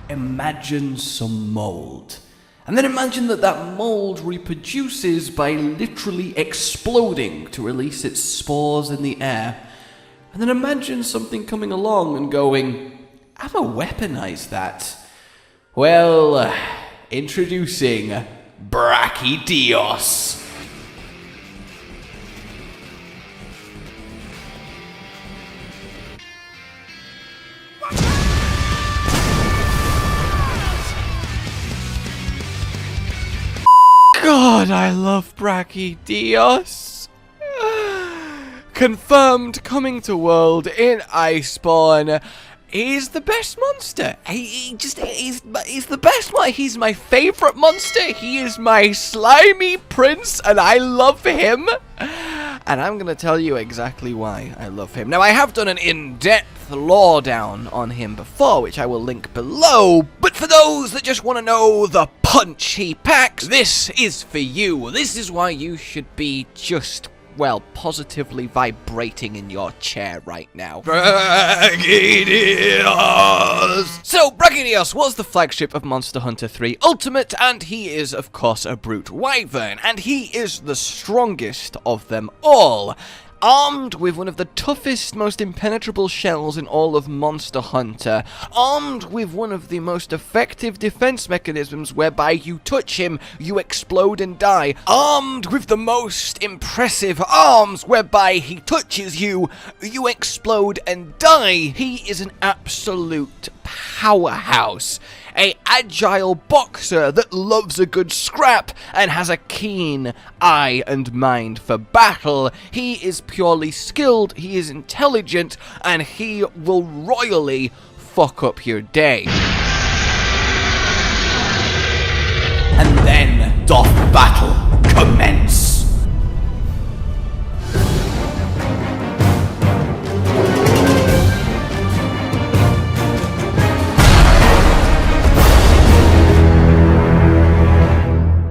imagine some mold. And then imagine that that mold reproduces by literally exploding to release its spores in the air. And then imagine something coming along and going, I'm gonna weaponize that. Well, introducing Brachydios. God, I love Brachydios. Confirmed coming to World in Iceborne. He's the best monster. He's the best one. He's my favorite monster. He is my slimy prince, and I love him. And I'm gonna tell you exactly why I love him. Now, I have done an in-depth lore down on him before, which I will link below. But for those that just want to know the punch he packs, this is for you. This is why you should be just, well, positively vibrating in your chair right now. Brachydios! So, Brachydios was the flagship of Monster Hunter 3 Ultimate, and he is, of course, a brute wyvern, and he is the strongest of them all. Armed with one of the toughest, most impenetrable shells in all of Monster Hunter. Armed with one of the most effective defense mechanisms whereby you touch him, you explode and die. Armed with the most impressive arms whereby he touches you, you explode and die. He is an absolute powerhouse. A agile boxer that loves a good scrap and has a keen eye and mind for battle. He is purely skilled, he is intelligent, and he will royally fuck up your day. And then doth battle commence.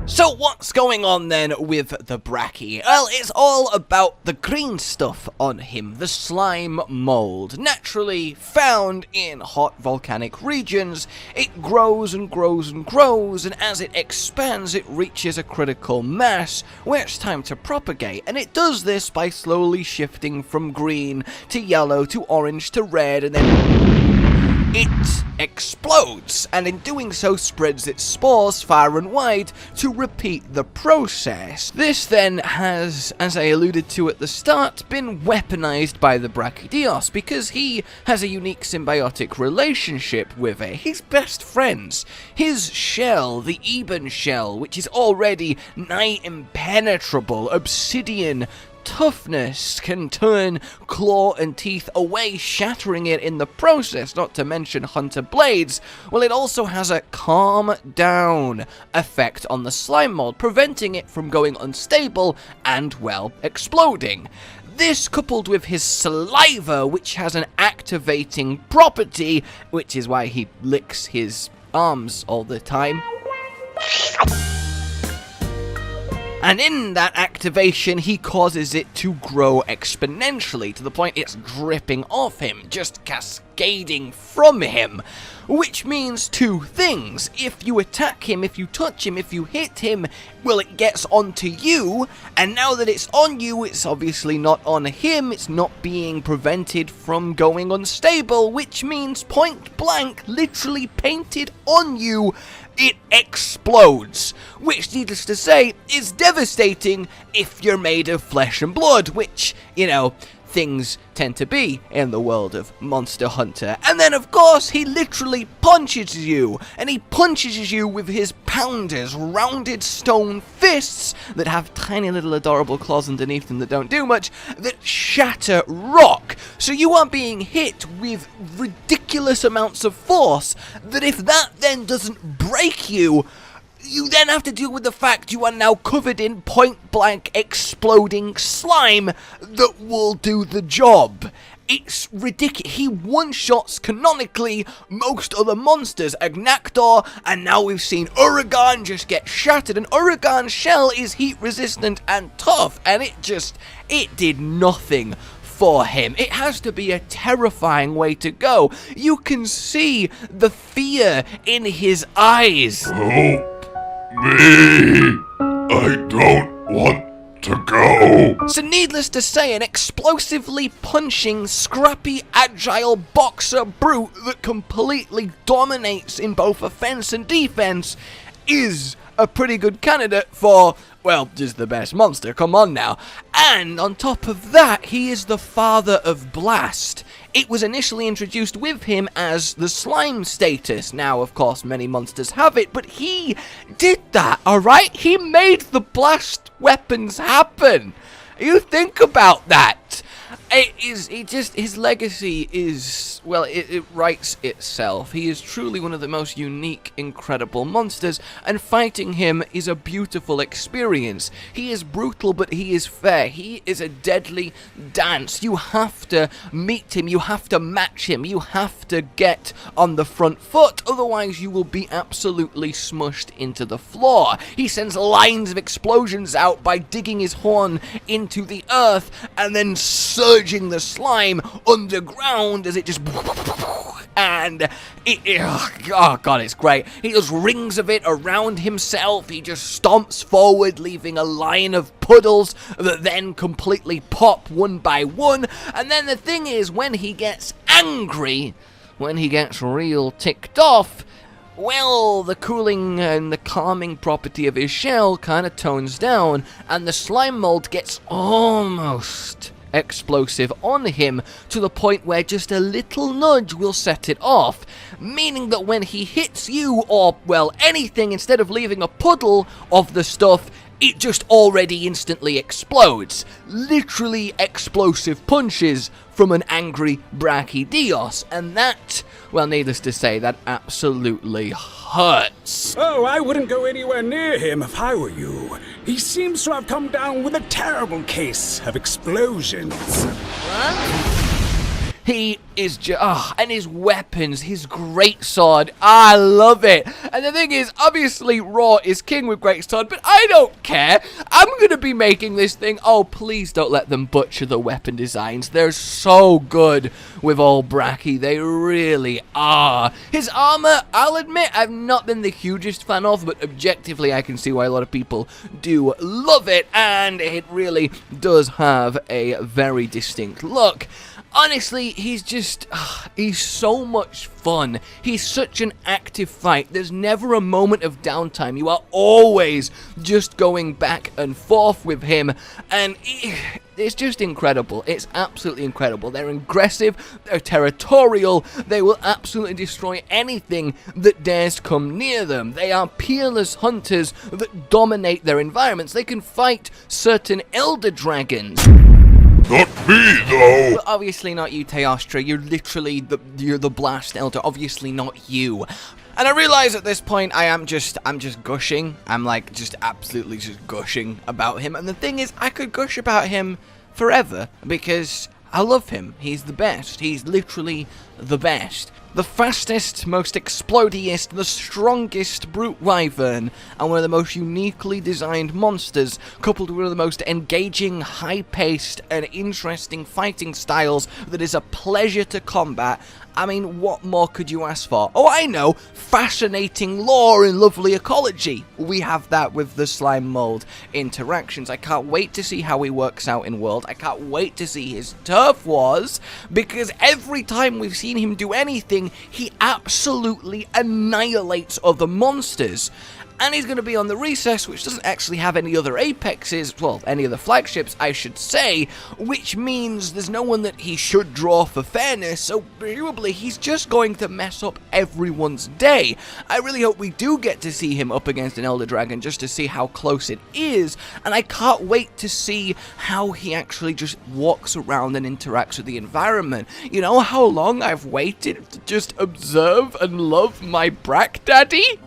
So what's going on then with the Brachy? Well, it's all about the green stuff on him, the slime mold. Naturally found in hot volcanic regions, it grows and grows and grows, and as it expands it reaches a critical mass where it's time to propagate, and it does this by slowly shifting from green to yellow to orange to red, and then it explodes, and in doing so spreads its spores far and wide to repeat the process. This then has, as I alluded to at the start, been weaponized by the Brachydios because he has a unique symbiotic relationship with it. His best friends. His shell, the Ebon shell, which is already nigh impenetrable, obsidian toughness, can turn claw and teeth away, shattering it in the process, not to mention Hunter blades. Well, it also has a calm down effect on the slime mold, preventing it from going unstable and, well, exploding. This coupled with his saliva, which has an activating property, which is why he licks his arms all the time. And in that activation, he causes it to grow exponentially, to the point it's dripping off him, just cascading from him. Which means two things. If you attack him, if you touch him, if you hit him, well, it gets onto you, and now that it's on you, it's obviously not on him, it's not being prevented from going unstable, which means point blank, literally painted on you, it explodes, which, needless to say, is devastating if you're made of flesh and blood, which, you know, things tend to be in the world of Monster Hunter. And then, of course, he literally punches you, and he punches you with his pounders, rounded stone fists that have tiny little adorable claws underneath them that don't do much, that shatter rock. So you are being hit with ridiculous amounts of force that if that then doesn't break you, you then have to deal with the fact you are now covered in point-blank exploding slime that will do the job. It's ridiculous. He one-shots, canonically, most other monsters. Agnactor, and now we've seen Uragan just get shattered. And Uragan's shell is heat-resistant and tough, and it did nothing for him. It has to be a terrifying way to go. You can see the fear in his eyes. Help me! I don't want to go. So needless to say, an explosively punching, scrappy, agile boxer brute that completely dominates in both offense and defense is a pretty good candidate for, well, just the best monster, come on now. And on top of that, he is the father of Blast. It was initially introduced with him as the slime status. Now, of course, many monsters have it, but he did that, alright? He made the Blast weapons happen. You think about that. His legacy is, well, it writes itself. He is truly one of the most unique, incredible monsters, and fighting him is a beautiful experience. He is brutal, but he is fair. He is a deadly dance. You have to meet him, you have to match him, you have to get on the front foot, otherwise you will be absolutely smushed into the floor. He sends lines of explosions out by digging his horn into the earth, and then surging the slime underground as it just, and oh god, it's great. He does rings of it around himself. He just stomps forward, leaving a line of puddles that then completely pop one by one. And then the thing is, when he gets angry, when he gets real ticked off, well, the cooling and the calming property of his shell kind of tones down, and the slime mold gets almost explosive on him, to the point where just a little nudge will set it off, meaning that when he hits you, or, well, anything, instead of leaving a puddle of the stuff, it just already instantly explodes. Literally explosive punches from an angry Brachydios, and that, well, needless to say, that absolutely hurts. Oh, I wouldn't go anywhere near him if I were you. He seems to have come down with a terrible case of explosions. What? He is and his weapons, his greatsword, I love it. And the thing is, obviously, Raw is king with greatsword, but I don't care. I'm going to be making this thing. Oh, please don't let them butcher the weapon designs. They're so good with old Brachy. They really are. His armor, I'll admit, I've not been the hugest fan of, but objectively, I can see why a lot of people do love it, and it really does have a very distinct look. Honestly, he's just, he's so much fun. He's such an active fight. There's never a moment of downtime. You are always just going back and forth with him, and it's just incredible. It's absolutely incredible. They're aggressive, they're territorial, they will absolutely destroy anything that dares come near them. They are peerless hunters that dominate their environments. They can fight certain elder dragons. Not me, though! But obviously not you, Teostra. You're literally you're the Blast Elder. Obviously not you. And I realize at this point I'm just gushing. I'm like just absolutely just gushing about him. And the thing is, I could gush about him forever because I love him. He's the best. He's literally the best. The fastest, most explodiest, the strongest brute wyvern, and one of the most uniquely designed monsters, coupled with one of the most engaging, high-paced, and interesting fighting styles that is a pleasure to combat. I mean, what more could you ask for? Oh, I know! Fascinating lore and lovely ecology! We have that with the slime mold interactions. I can't wait to see how he works out in World. I can't wait to see his turf wars, because every time we've seen him do anything, he absolutely annihilates other monsters. And he's going to be on the Recess, which doesn't actually have any other apexes, well, any other flagships, I should say, which means there's no one that he should draw for fairness, so presumably he's just going to mess up everyone's day. I really hope we do get to see him up against an Elder Dragon just to see how close it is, and I can't wait to see how he actually just walks around and interacts with the environment. You know how long I've waited to just observe and love my Brack Daddy?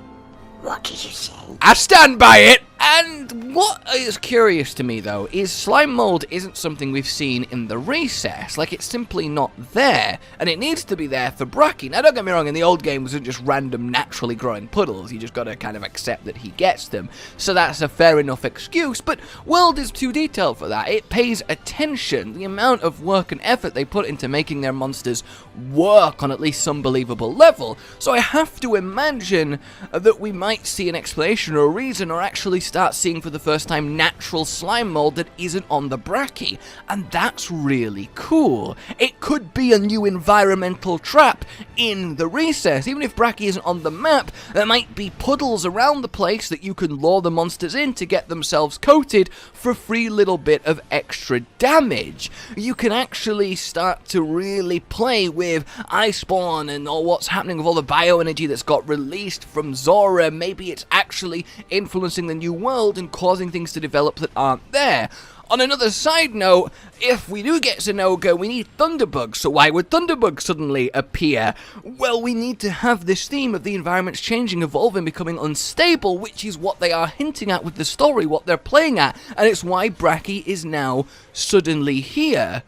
What did you say? I stand by it! And what is curious to me, though, is slime mold isn't something we've seen in the recess. Like, it's simply not there, and it needs to be there for Brachy. Now, don't get me wrong, in the old games, it was just random, naturally growing puddles. You just gotta kind of accept that he gets them. So that's a fair enough excuse, but World is too detailed for that. It pays attention. The amount of work and effort they put into making their monsters work on at least some believable level. So I have to imagine that we might see an explanation or a reason, or actually start seeing for the first time natural slime mold that isn't on the Brachy, and that's really cool. It could be a new environmental trap in the recess. Even if Brachy isn't on the map, there might be puddles around the place that you can lure the monsters in to get themselves coated for a free little bit of extra damage. You can actually start to really play with Iceborne and all what's happening with all the bioenergy that's got released from Zora. Maybe it's actually influencing the new world and causing things to develop that aren't there. On another side note, if we do get Zinogre, we need Thunderbugs, so why would Thunderbugs suddenly appear? Well, we need to have this theme of the environment's changing, evolving, becoming unstable, which is what they are hinting at with the story, what they're playing at, and it's why Brachy is now suddenly here.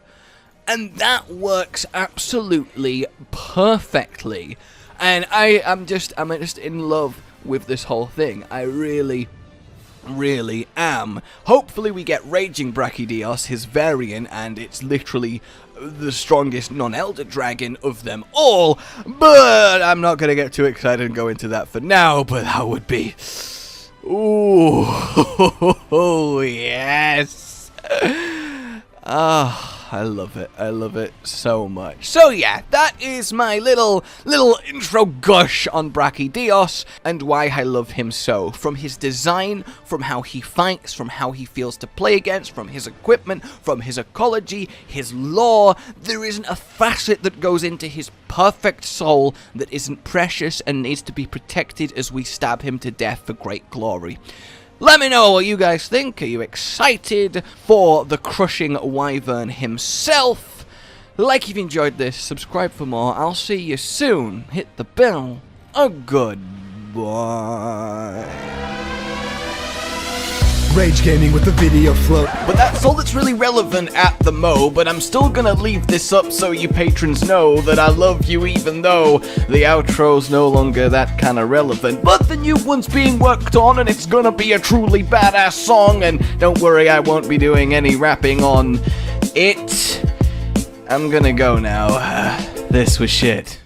And that works absolutely perfectly. And I'm just in love with this whole thing. I really am. Hopefully we get Raging Brachydios, his variant, and it's literally the strongest non-elder dragon of them all, but I'm not going to get too excited and go into that for now, but that would be... Ooh, yes. I love it. I love it so much. So yeah, that is my little intro gush on Brachydios and why I love him so. From his design, from how he fights, from how he feels to play against, from his equipment, from his ecology, his lore, there isn't a facet that goes into his perfect soul that isn't precious and needs to be protected as we stab him to death for great glory. Let me know what you guys think. Are you excited for the crushing wyvern himself? Like if you enjoyed this, subscribe for more. I'll see you soon. Hit the bell. A goodbye. Rage Gaming with the video float. But that's all that's really relevant at the mo, but I'm still gonna leave this up so you patrons know that I love you even though the outro's no longer that kind of relevant. But the new one's being worked on and it's gonna be a truly badass song, and don't worry, I won't be doing any rapping on it. I'm gonna go now. This was shit.